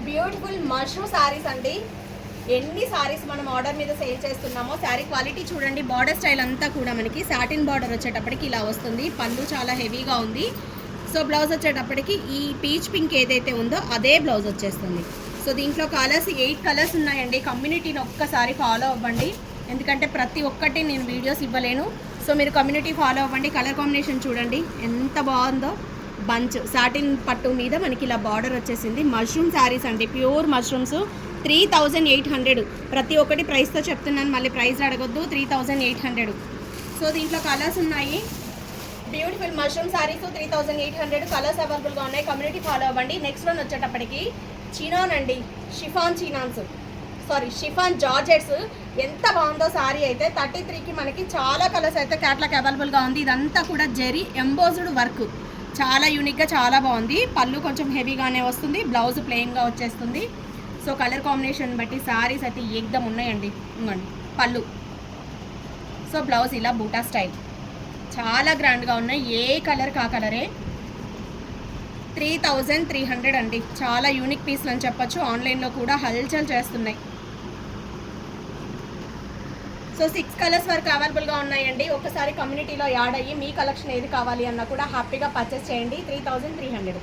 Beautiful mushroom saris అండి. ఎన్ని శారీస్ మనం ఆర్డర్ మీద సేల్ చేస్తున్నామో, శారీ క్వాలిటీ చూడండి. బార్డర్ స్టైల్ అంతా కూడా మనకి సాటిన్ బార్డర్ వచ్చేటప్పటికి ఇలా వస్తుంది. పళ్ళు చాలా హెవీగా ఉంది. సో బ్లౌజ్ వచ్చేటప్పటికి ఈ పీచ్ పింక్ ఏదైతే ఉందో అదే బ్లౌజ్ వచ్చేస్తుంది. సో దీంట్లో కలర్స్ 8 కలర్స్ ఉన్నాయండి. కమ్యూనిటీని ఒక్కసారి ఫాలో అవ్వండి, ఎందుకంటే ప్రతి ఒక్కటి నేను వీడియోస్ ఇవ్వలేను. సో మీరు కమ్యూనిటీ ఫాలో అవ్వండి. కలర్ కాంబినేషన్ చూడండి ఎంత బాగుందో. బంచ్ సాటిన్ పట్టు మీద మనకి ఇలా బార్డర్ వచ్చేసింది. మష్రూమ్ శారీస్ అండి, ప్యూర్ మష్రూమ్స్. 3800 ప్రతి ఒక్కటి ప్రైస్తో చెప్తున్నాను, మళ్ళీ ప్రైస్ అడగొద్దు. 3800. సో దీంట్లో కలర్స్ ఉన్నాయి. బ్యూటిఫుల్ మష్రూమ్ శారీస్ 3800 కలర్స్ అవైలబుల్గా ఉన్నాయి. కమ్యూనిటీ ఫాలో అవ్వండి. నెక్స్ట్ వన్ వచ్చేటప్పటికి చినాన్ అండి, షిఫాన్ జార్జెట్స్. ఎంత బాగుందో శారీ అయితే. 33కి మనకి చాలా కలర్స్ అయితే క్యాట్లాగ్ అవైలబుల్గా ఉంది. ఇదంతా కూడా జెరీ ఎంబోజ్డ్ వర్క్, చాలా యూనిక్గా చాలా బాగుంది. పళ్ళు కొంచెం హెవీగానే వస్తుంది, బ్లౌజ్ ప్లెయిన్గా వచ్చేస్తుంది. సో కలర్ కాంబినేషన్ బట్టి శారీస్ అయితే ఏకదం ఉన్నాయండి. ఇంకోండి పళ్ళు. సో బ్లౌజ్ ఇలా బూటా స్టైల్, చాలా గ్రాండ్గా ఉన్నాయి. ఏ కలర్ కా కలరే. 3300 అండి. చాలా యూనిక్ పీస్లు అని చెప్పొచ్చు. ఆన్లైన్లో కూడా హల్చల్ చేస్తున్నాయి. సో 6 కలర్స్ వరకు అవైలబుల్గా ఉన్నాయండి. ఒకసారి కమ్యూనిటీలో యాడ్ అయ్యి మీ కలెక్షన్ ఏది కావాలి అన్నా కూడా హ్యాపీగా పర్చేస్ చేయండి. 3300.